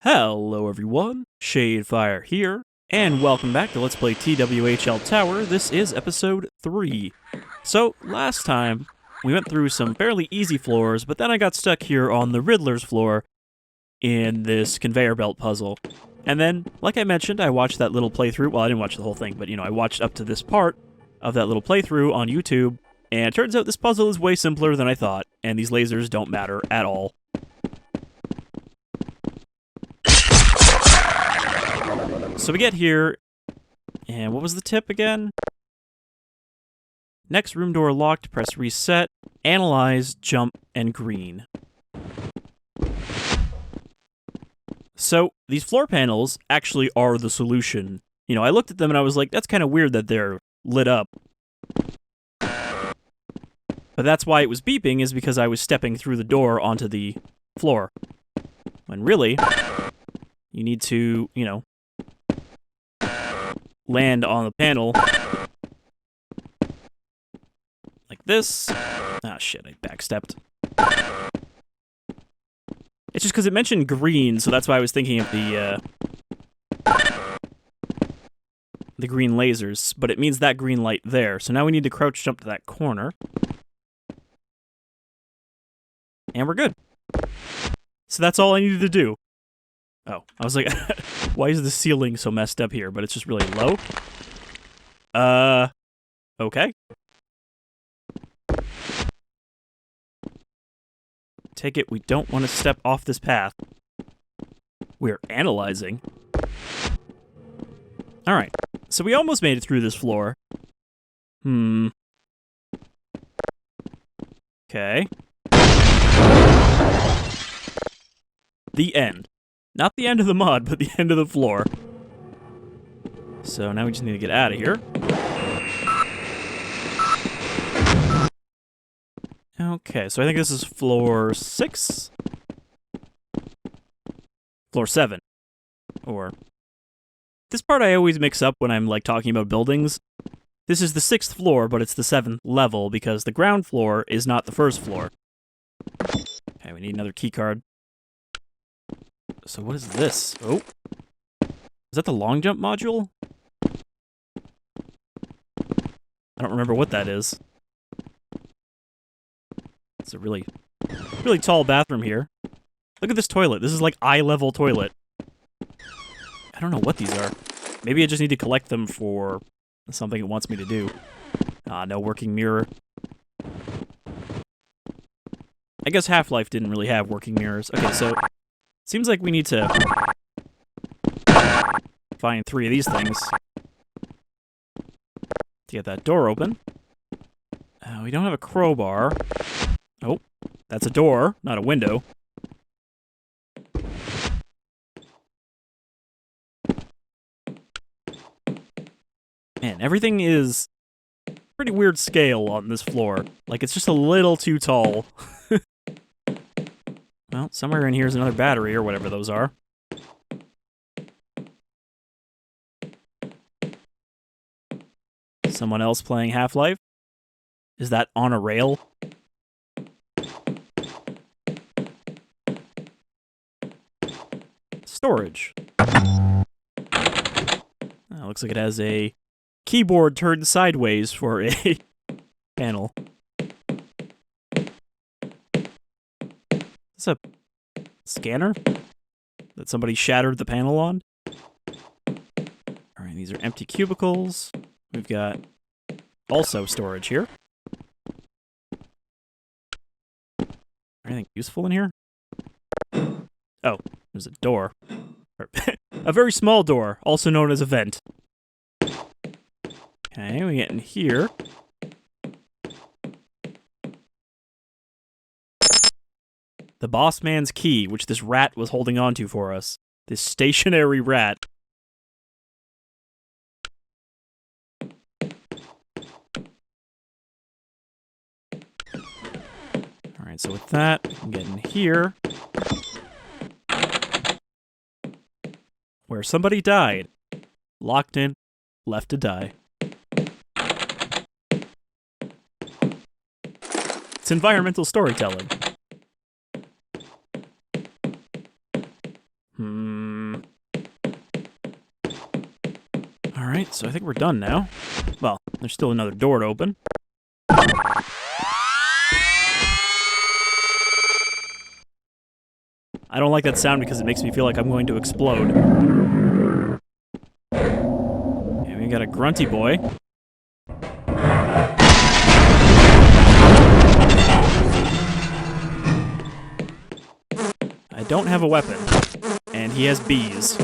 Hello everyone, Shadefire here, and welcome back to Let's Play TWHL Tower. This is episode 3. So, last time, we went through some fairly easy floors, but then I got stuck here on the Riddler's floor in this conveyor belt puzzle. And then, like I mentioned, I watched that little playthrough. Well, I didn't watch the whole thing, but I watched up to this part of that little playthrough on YouTube, and it turns out this puzzle is way simpler than I thought, and these lasers don't matter at all. So we get here, and what was the tip again? Next room door locked, press reset, analyze, jump, and green. So, these floor panels actually are the solution. I looked at them and I was like, that's kind of weird that they're lit up. But that's why it was beeping, is because I was stepping through the door onto the floor. When really, you need to, land on the panel like this. Ah, shit, I backstepped. It's just because it mentioned green, so that's why I was thinking of the green lasers, but it means that green light there. So now we need to crouch jump to that corner. And we're good. So that's all I needed to do. Oh, I was like, why is the ceiling so messed up here? But it's just really low. Okay. Take it we don't want to step off this path. We're analyzing. Alright, so we almost made it through this floor. Okay. The end. Not the end of the mud, but the end of the floor. So now we just need to get out of here. Okay, so I think this is floor 6? Floor 7. Or... This part I always mix up when I'm, talking about buildings. This is the 6th floor, but it's the 7th level, because the ground floor is not the 1st floor. Okay, we need another keycard. So what is this? Oh. Is that the long jump module? I don't remember what that is. It's a really tall bathroom here. Look at this toilet. This is like eye-level toilet. I don't know what these are. Maybe I just need to collect them for something it wants me to do. No working mirror. I guess Half-Life didn't really have working mirrors. Okay, so... Seems like we need to find 3 of these things to get that door open. We don't have a crowbar. Oh, that's a door, not a window. Man, everything is pretty weird scale on this floor. Like, it's just a little too tall. Well, somewhere in here is another battery, or whatever those are. Someone else playing Half-Life? Is that on a rail? Storage. Looks like it has a keyboard turned sideways for a panel. Is this a scanner that somebody shattered the panel on? Alright, these are empty cubicles. We've got also storage here. Anything useful in here? Oh, there's a door. A very small door, also known as a vent. Okay, we get in here. The boss man's key, which this rat was holding onto for us. This stationary rat. Alright, so with that, we can get in here. Where somebody died. Locked in, left to die. It's environmental storytelling. Alright, so I think we're done now. Well, there's still another door to open. I don't like that sound because it makes me feel like I'm going to explode. Okay, we got a grunty boy. I don't have a weapon, and he has bees.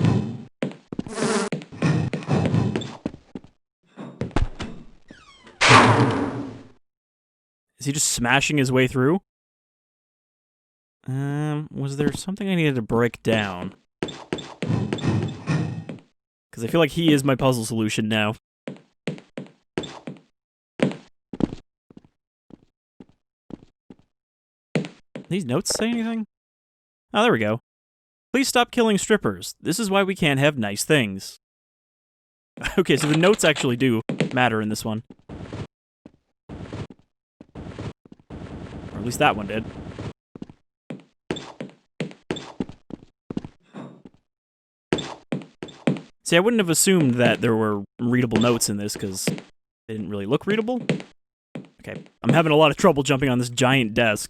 Is he just smashing his way through? Was there something I needed to break down? Because I feel like he is my puzzle solution now. These notes say anything? Oh, there we go. Please stop killing strippers. This is why we can't have nice things. Okay, so the notes actually do matter in this one. Or at least that one did. See, I wouldn't have assumed that there were readable notes in this, because they didn't really look readable. Okay, I'm having a lot of trouble jumping on this giant desk.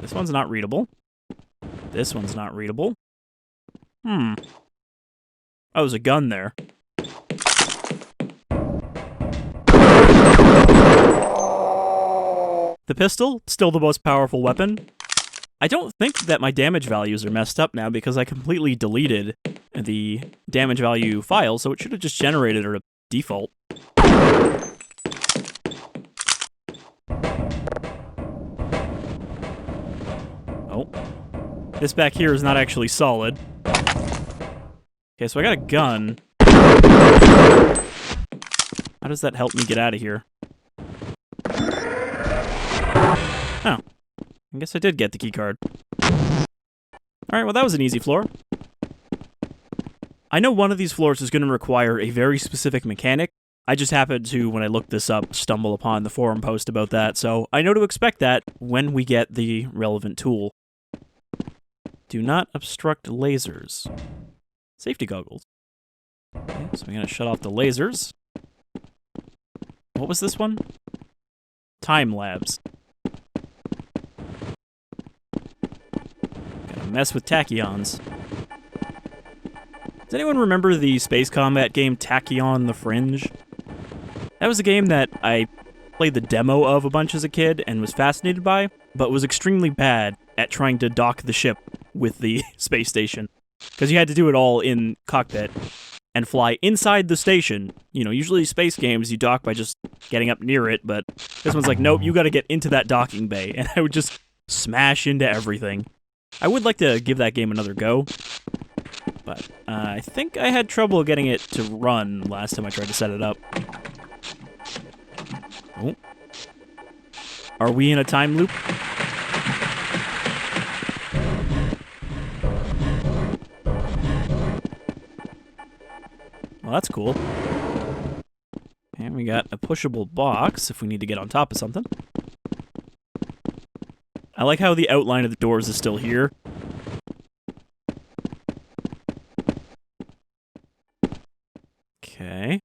This one's not readable. This one's not readable. Oh, there's a gun there. The pistol, still the most powerful weapon. I don't think that my damage values are messed up now because I completely deleted the damage value file, so it should have just generated a default. Oh. This back here is not actually solid. Okay, so I got a gun. How does that help me get out of here? Oh. I guess I did get the keycard. Alright, well that was an easy floor. I know one of these floors is going to require a very specific mechanic. I just happened to, when I looked this up, stumble upon the forum post about that, so I know to expect that when we get the relevant tool. Do not obstruct lasers. Safety goggles. Okay, so I'm going to shut off the lasers. What was this one? Time lapse. Gotta mess with tachyons. Does anyone remember the space combat game Tachyon the Fringe? That was a game that I played the demo of a bunch as a kid and was fascinated by, but was extremely bad at trying to dock the ship with the space station. Because you had to do it all in cockpit and fly inside the station. You know, usually space games you dock by just getting up near it, but this one's like, nope, you gotta get into that docking bay, and I would just smash into everything. I would like to give that game another go, but I think I had trouble getting it to run last time I tried to set it up. Oh. Are we in a time loop? Well, that's cool. And we got a pushable box if we need to get on top of something. I like how the outline of the doors is still here. Okay.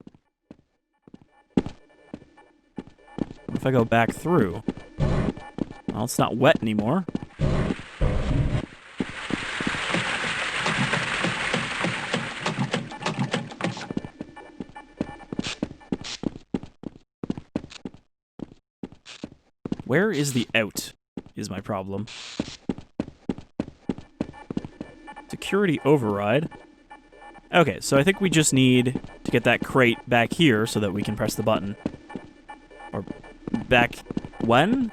What if I go back through? Well, it's not wet anymore. Where is the out, is my problem. Security override. Okay, so I think we just need to get that crate back here so that we can press the button. Or back when?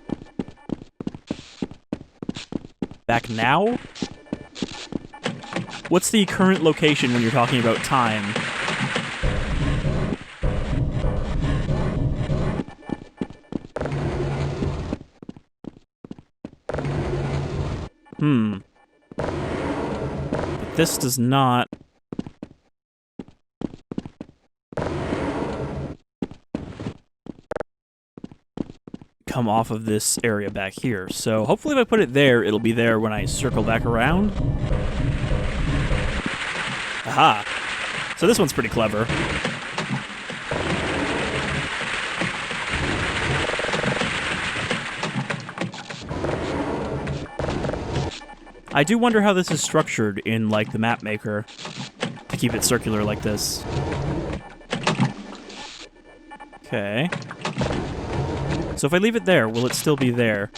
Back now? What's the current location when you're talking about time? But this does not... come off of this area back here. So hopefully if I put it there, it'll be there when I circle back around. Aha! So this one's pretty clever. I do wonder how this is structured in, like, the map maker to keep it circular like this. Okay. So if I leave it there, will it still be there?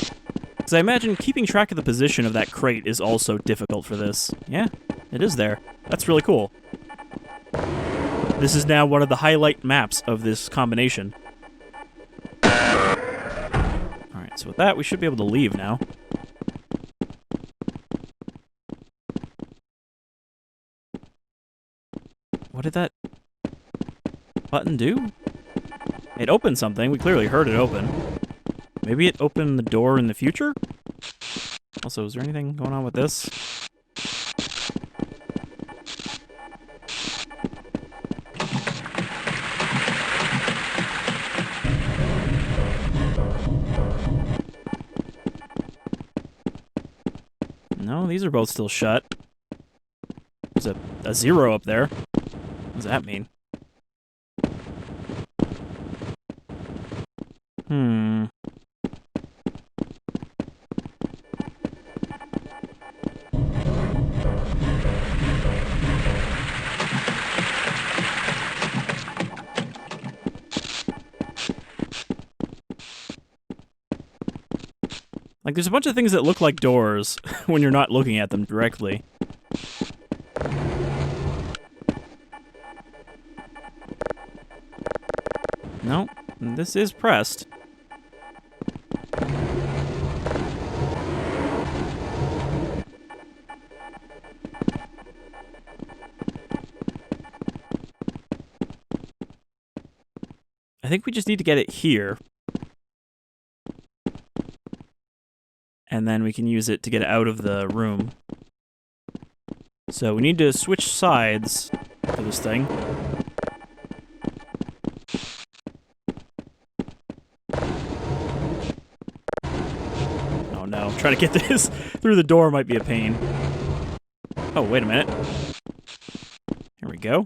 Because I imagine keeping track of the position of that crate is also difficult for this. Yeah, it is there. That's really cool. This is now one of the highlight maps of this combination. Alright, so with that, we should be able to leave now. What did that button do? It opened something. We clearly heard it open. Maybe it opened the door in the future? Also, is there anything going on with this? No, these are both still shut. There's a 0 up there. What does that mean? Like, there's a bunch of things that look like doors when you're not looking at them directly. No, this is pressed. I think we just need to get it here. And then we can use it to get out of the room. So we need to switch sides for this thing. Oh no, trying to get this through the door might be a pain. Oh, wait a minute. Here we go.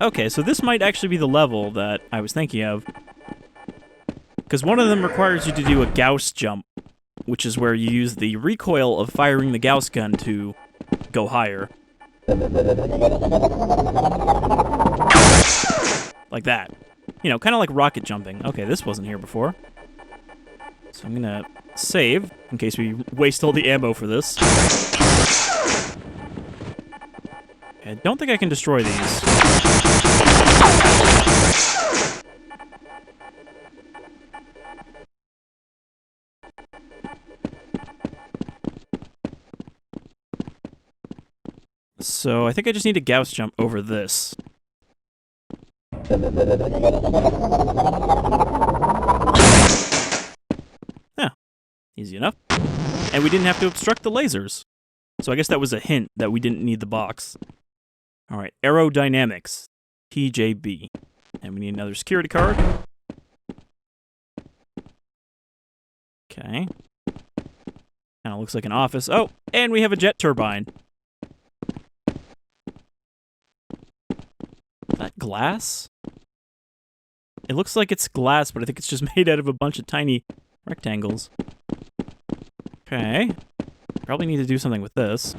Okay, so this might actually be the level that I was thinking of. Because one of them requires you to do a Gauss jump, which is where you use the recoil of firing the Gauss gun to go higher. Like that. You know, kind of like rocket jumping. Okay, this wasn't here before. So I'm gonna save, in case we waste all the ammo for this. I don't think I can destroy these. So I think I just need to Gauss jump over this. Yeah, easy enough. And we didn't have to obstruct the lasers. So I guess that was a hint that we didn't need the box. Alright, Aerodynamics. TJB. And we need another security card. Okay. Kinda looks like an office. Oh, and we have a jet turbine. That glass? It looks like it's glass, but I think it's just made out of a bunch of tiny rectangles. Okay. Probably need to do something with this.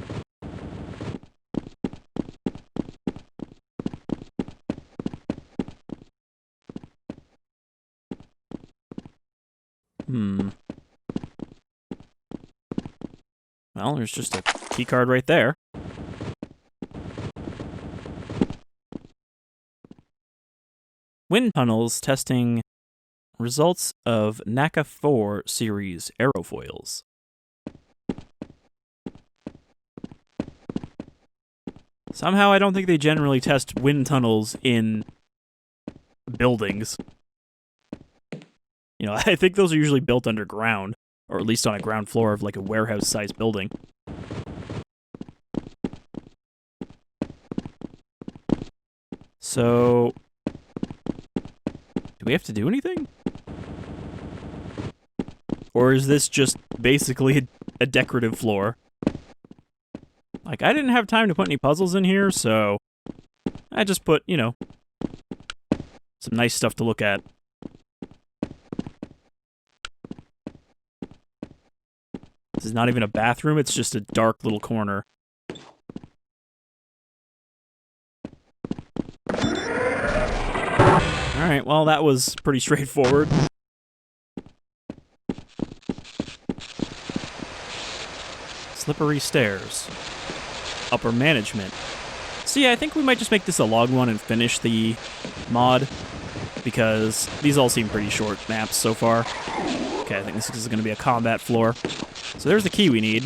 Well, there's just a keycard right there. Wind tunnels testing results of NACA 4 series aerofoils. Somehow I don't think they generally test wind tunnels in buildings. You know, I think those are usually built underground, or at least on a ground floor of like a warehouse-sized building. So, do we have to do anything? Or is this just basically a decorative floor? Like, I didn't have time to put any puzzles in here, so I just put, you know, some nice stuff to look at. This is not even a bathroom, it's just a dark little corner. Alright, well, that was pretty straightforward. Slippery stairs. Upper management. See, I think we might just make this a log one and finish the mod, because these all seem pretty short maps so far. Okay, I think this is going to be a combat floor. So there's the key we need.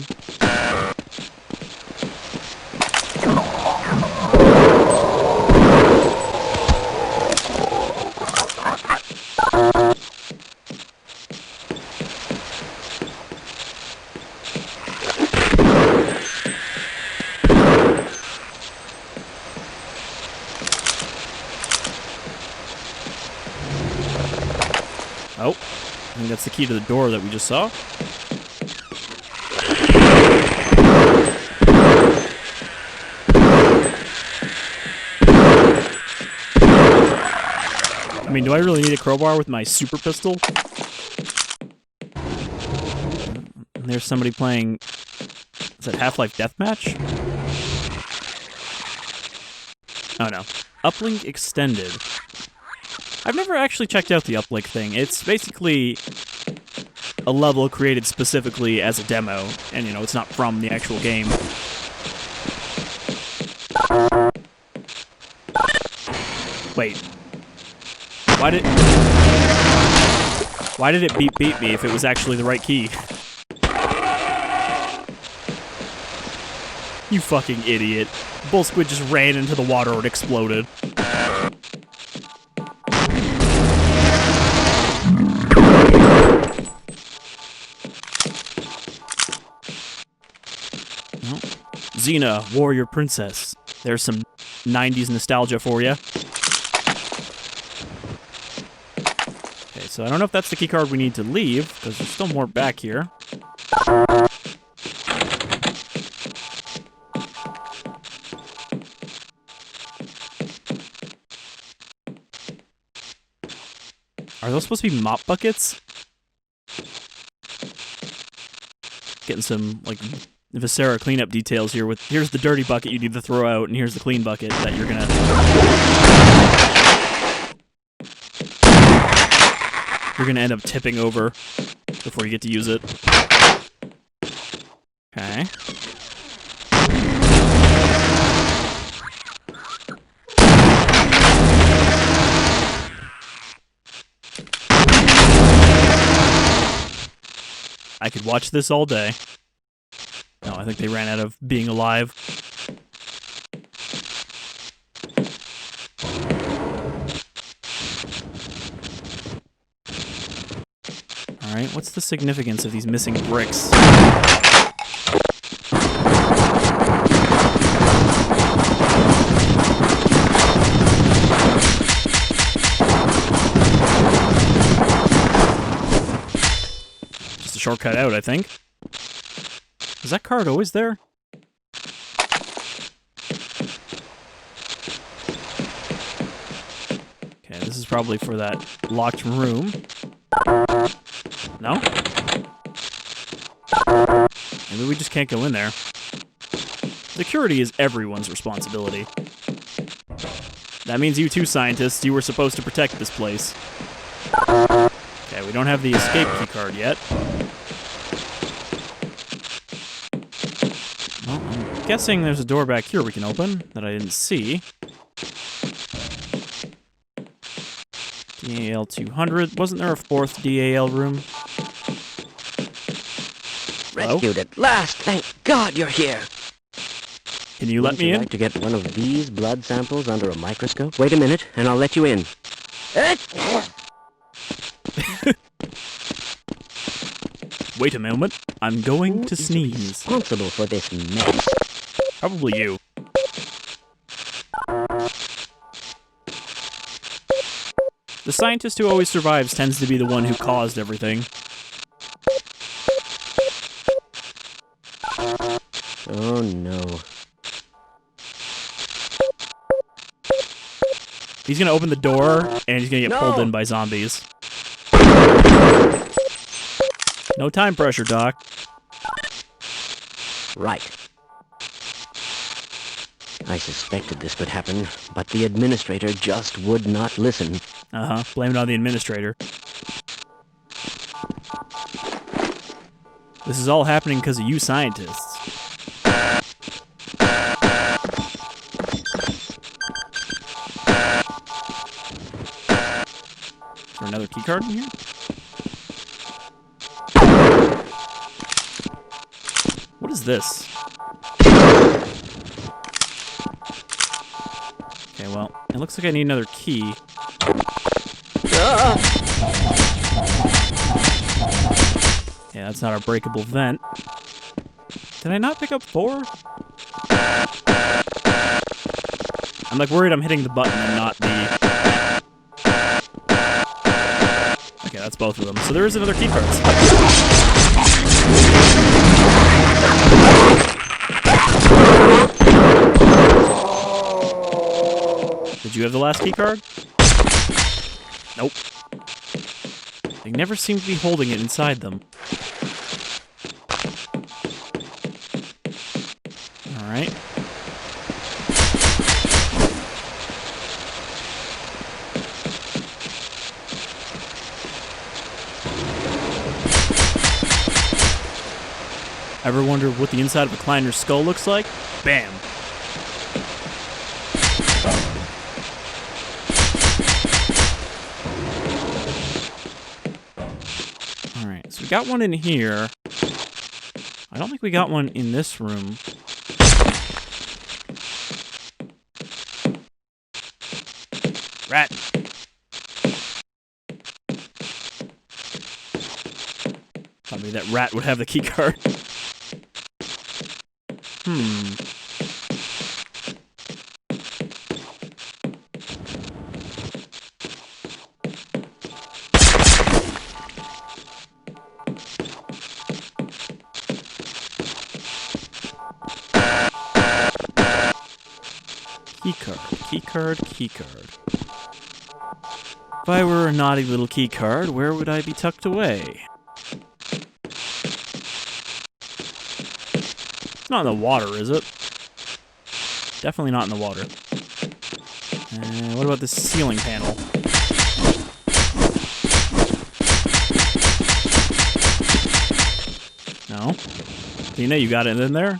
Oh, I think that's the key to the door that we just saw. I mean, do I really need a crowbar with my super pistol? And there's somebody playing... Is that Half-Life Deathmatch? Oh no. Uplink Extended. I've never actually checked out the uplink thing. It's basically a level created specifically as a demo, and, you know, it's not from the actual game. Wait. Why did it beep me if it was actually the right key? You fucking idiot. Bull Squid just ran into the water and exploded. Xena, Warrior Princess. There's some 90s nostalgia for you. Okay, so I don't know if that's the keycard we need to leave, because there's still more back here. Are those supposed to be mop buckets? Getting some, like, Viscera cleanup details here with, here's the dirty bucket you need to throw out, and here's the clean bucket that you're gonna end up tipping over before you get to use it. Okay. I could watch this all day. No, I think they ran out of being alive. Alright, what's the significance of these missing bricks? Just a shortcut out, I think. Is that card always there? Okay, this is probably for that locked room. No? Maybe we just can't go in there. Security is everyone's responsibility. That means you two scientists, you were supposed to protect this place. Okay, we don't have the escape key card yet. Well, I'm guessing there's a door back here we can open that I didn't see. DAL 200. Wasn't there a fourth DAL room? Rescued at last! Thank God you're here! Can you let me in? Would you like to get one of these blood samples under a microscope? Wait a minute, and I'll let you in. Wait a moment. I'm going to sneeze. Responsible for this mess. Probably you. The scientist who always survives tends to be the one who caused everything. Oh no. He's gonna open the door, and he's gonna get pulled in by zombies. No time pressure, Doc. Right. I suspected this could happen, but the administrator just would not listen. Uh-huh. Blame it on the administrator. This is all happening because of you scientists. Is there another keycard in here? What is this? Okay, well, it looks like I need another key. Yeah, that's not a breakable vent. Did I not pick up 4? I'm like worried I'm hitting the button and not the... Okay, that's both of them. So there is another keycard. Did you have the last keycard? Nope. They never seem to be holding it inside them. Alright. Ever wonder what the inside of a Kleiner's skull looks like? Bam! Alright, so we got one in here. I don't think we got one in this room. Rat! Thought maybe that rat would have the keycard. Keycard. If I were a naughty little keycard, where would I be tucked away? It's not in the water, is it? Definitely not in the water. What about this ceiling panel? No? Tina, you got it in there?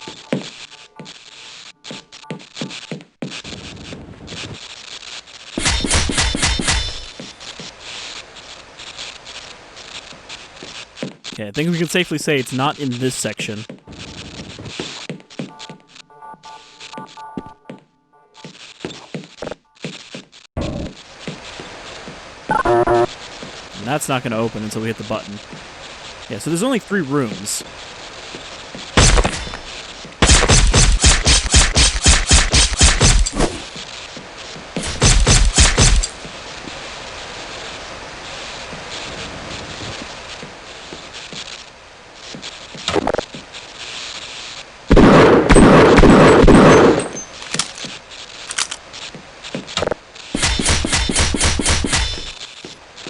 Okay, I think we can safely say it's not in this section. And that's not going to open until we hit the button. Yeah, so there's only 3 rooms.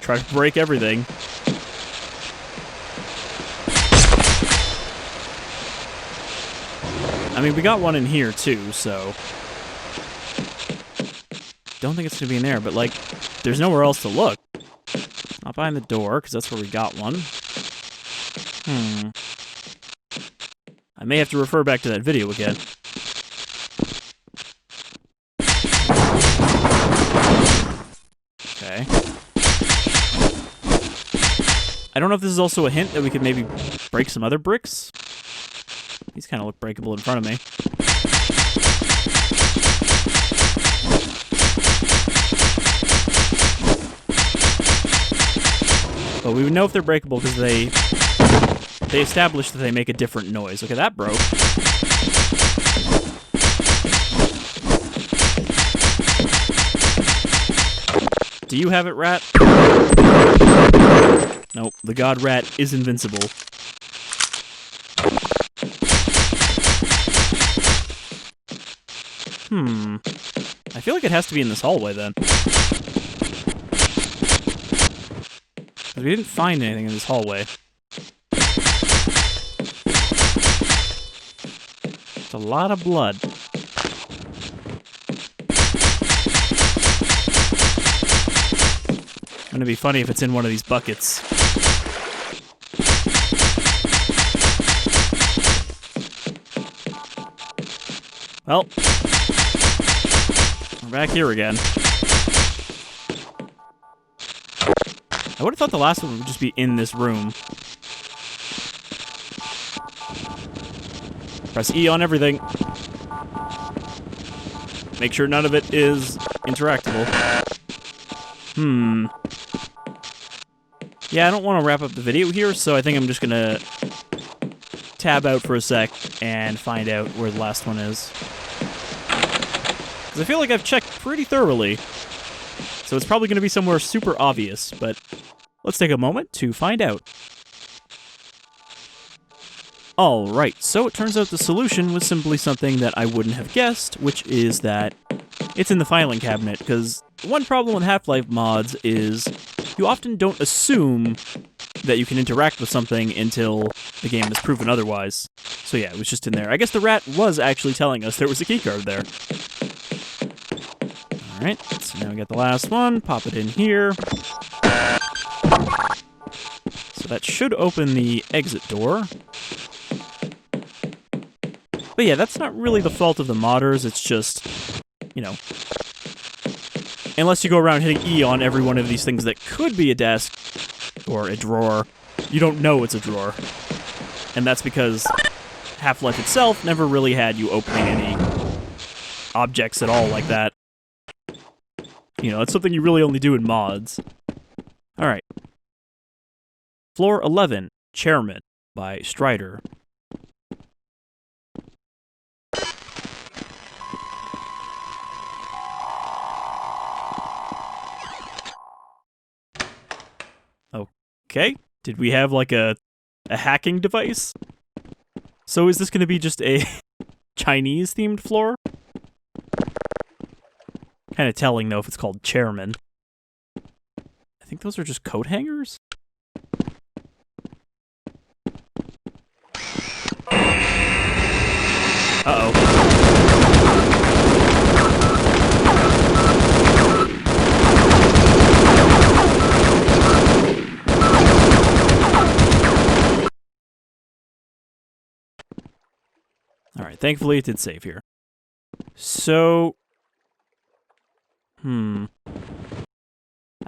Try to break everything. I mean, we got one in here, too, so... Don't think it's gonna be in there, but, like, there's nowhere else to look. Not behind the door, because that's where we got one. I may have to refer back to that video again. Okay. I don't know if this is also a hint that we could maybe break some other bricks. These kind of look breakable in front of me. But we would know if they're breakable because they established that they make a different noise. Okay, that broke. Do you have it, rat? Nope, the god rat is invincible. I feel like it has to be in this hallway, then. Because we didn't find anything in this hallway. a lot of blood. Gonna be funny if it's in one of these buckets. Well, we're back here again. I would have thought the last one would just be in this room. Press E on everything. Make sure none of it is interactable. Yeah, I don't want to wrap up the video here, so I think I'm just gonna tab out for a sec and find out where the last one is. Because I feel like I've checked pretty thoroughly, so it's probably gonna be somewhere super obvious, but let's take a moment to find out. Alright, so it turns out the solution was simply something that I wouldn't have guessed, which is that it's in the filing cabinet, because one problem with Half-Life mods is you often don't assume that you can interact with something until the game is proven otherwise. So yeah, it was just in there. I guess the rat was actually telling us there was a keycard there. Alright, so now we got the last one. Pop it in here. So that should open the exit door. But yeah, that's not really the fault of the modders, it's just, you know, unless you go around hitting E on every one of these things that could be a desk or a drawer, you don't know it's a drawer. And that's because Half-Life itself never really had you opening any objects at all like that. You know, it's something you really only do in mods. Alright. Floor 11, Chairman, by Strider. Okay, did we have like a hacking device? So is this going to be just a Chinese-themed floor? Kind of telling, though, if it's called Chairman. I think those are just coat hangers? Uh-oh. Alright, thankfully it did save here. So... I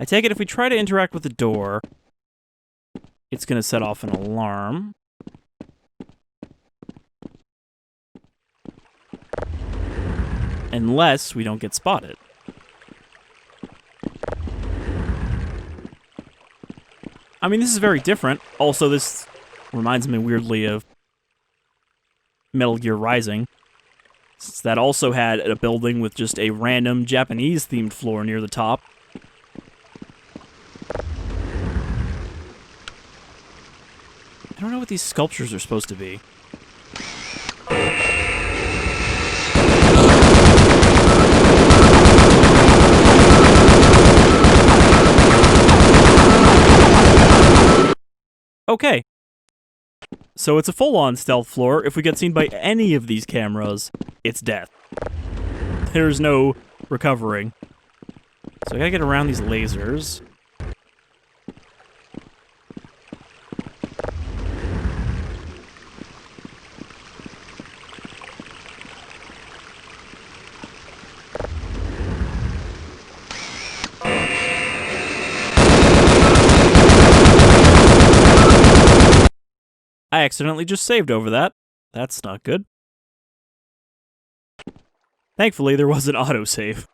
take it if we try to interact with the door, it's going to set off an alarm. Unless we don't get spotted. I mean, this is very different. Also, this reminds me weirdly of Metal Gear Rising, since that also had a building with just a random Japanese-themed floor near the top. I don't know what these sculptures are supposed to be. Okay. So it's a full-on stealth floor. If we get seen by any of these cameras, it's death. There's no recovering. So I gotta get around these lasers. I accidentally just saved over that. That's not good. Thankfully, there was an autosave.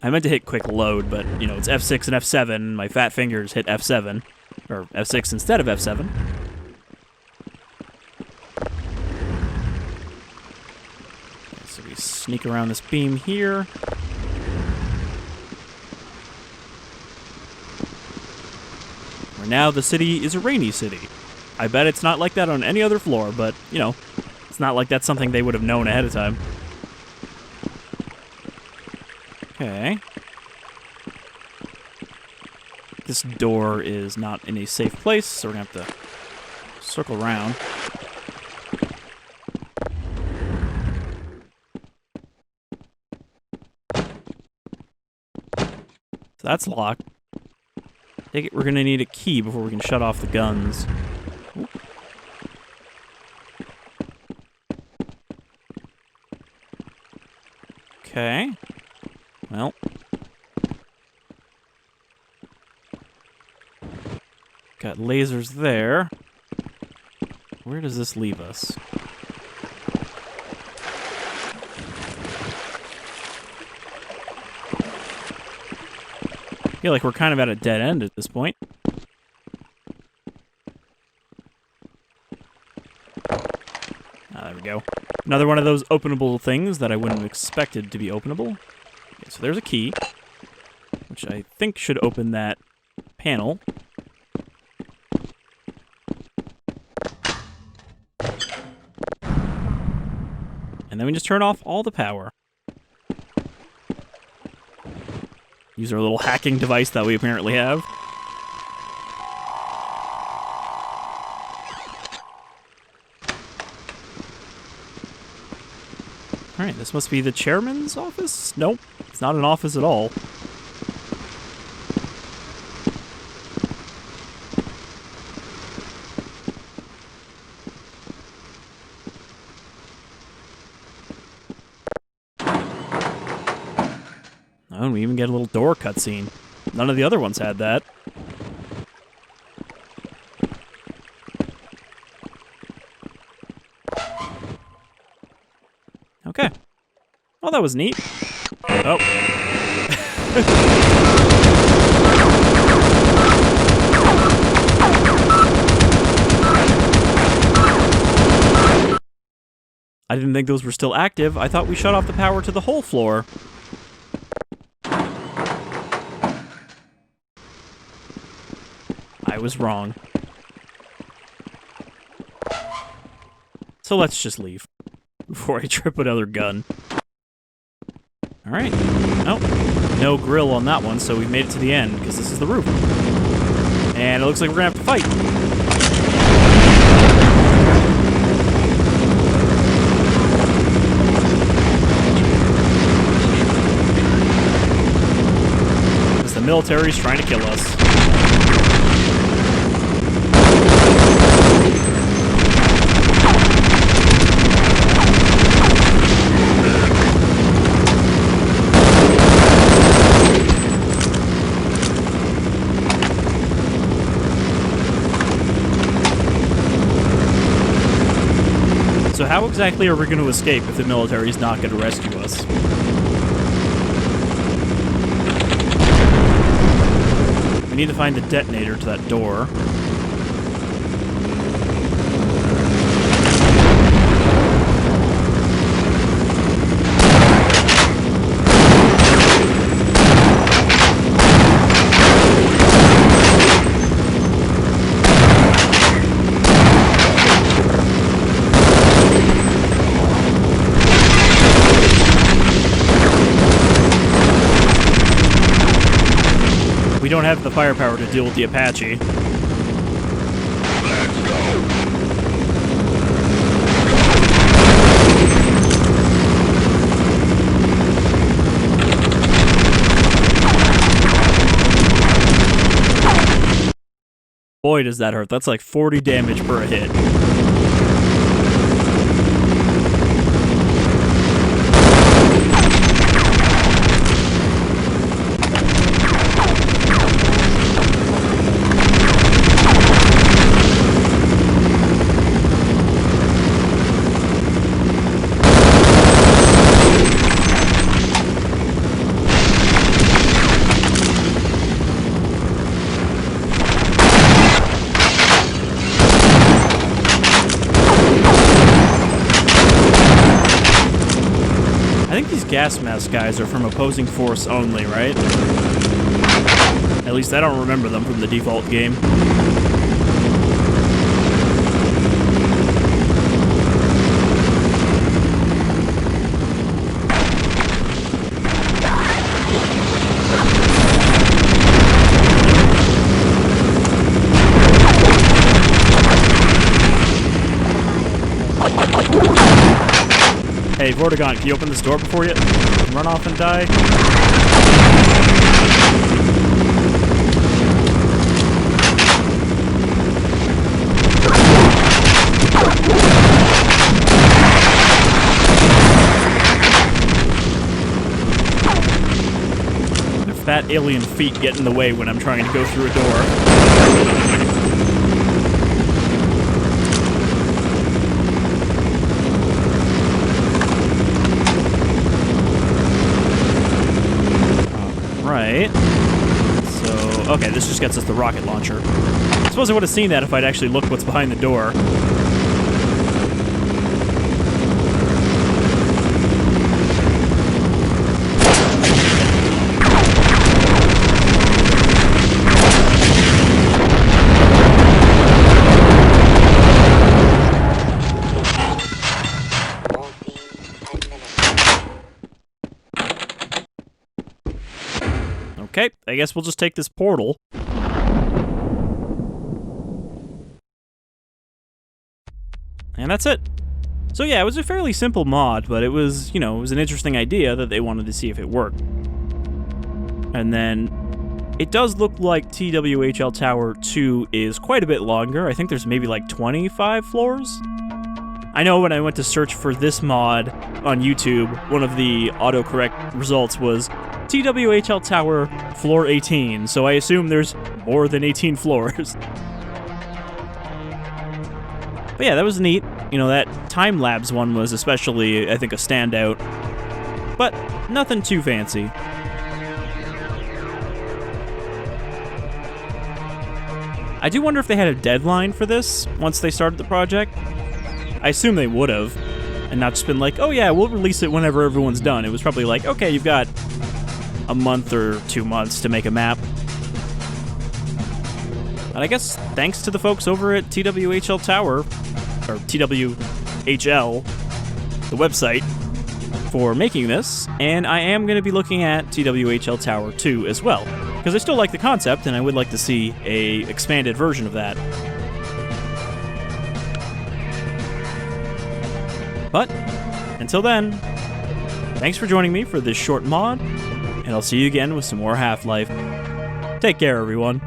I meant to hit quick load, but, you know, it's F6 and F7. My fat fingers hit F7. Or F6 instead of F7. So we sneak around this beam here. Where now the city is a rainy city. I bet it's not like that on any other floor, but, you know, it's not like that's something they would have known ahead of time. Okay. This door is not in a safe place, so we're gonna have to circle around. that's locked. Take it we're gonna need a key before we can shut off the guns. Ooh. Okay. Well. Got lasers there. Where does this leave us? I feel like we're kind of at a dead end at this point. There we go. Another one of those openable things that I wouldn't have expected to be openable. Okay, so there's a key, which I think should open that panel. And then we just turn off all the power. Use our little hacking device that we apparently have. Alright, this must be the chairman's office? Nope, it's not an office at all. Oh, and we even get a little door cutscene. None of the other ones had that. Okay. Well, that was neat. Oh. I didn't think those were still active. I thought we shut off the power to the whole floor. I was wrong. So let's just leave before I trip another gun. Alright. Nope. No grill on that one, so we've made it to the end, because this is the roof. And it looks like we're gonna have to fight. Because the military's trying to kill us. So how exactly are we going to escape if the military's not going to rescue us? We need to find the detonator to that door. We don't have the firepower to deal with the Apache. Let's go. Boy, does that hurt. That's like 40 damage per hit. Gas mask guys are from opposing force only, right? At least I don't remember them from the default game. Hey, Vortigaunt, can you open this door before you run off and die? that alien feet get in the way when I'm trying to go through a door. Right. So, okay, this just gets us the rocket launcher. I suppose I would have seen that if I'd actually looked what's behind the door. Okay, I guess we'll just take this portal. And that's it. So yeah, it was a fairly simple mod, but it was, it was an interesting idea that they wanted to see if it worked. And then, it does look like TWHL Tower 2 is quite a bit longer. I think there's maybe like 25 floors. I know when I went to search for this mod on YouTube, one of the autocorrect results was TWHL Tower Floor 18, so I assume there's more than 18 floors. But yeah, that was neat. That time-lapse one was especially, I think, a standout. But nothing too fancy. I do wonder if they had a deadline for this once they started the project. I assume they would have, and not just been like, oh yeah, we'll release it whenever everyone's done. It was probably like, okay, you've got a month or 2 months to make a map. And I guess thanks to the folks over at TWHL Tower, or TWHL, the website, for making this, and I am going to be looking at TWHL Tower 2 as well, because I still like the concept, and I would like to see a expanded version of that. But, until then, thanks for joining me for this short mod, and I'll see you again with some more Half-Life. Take care, everyone.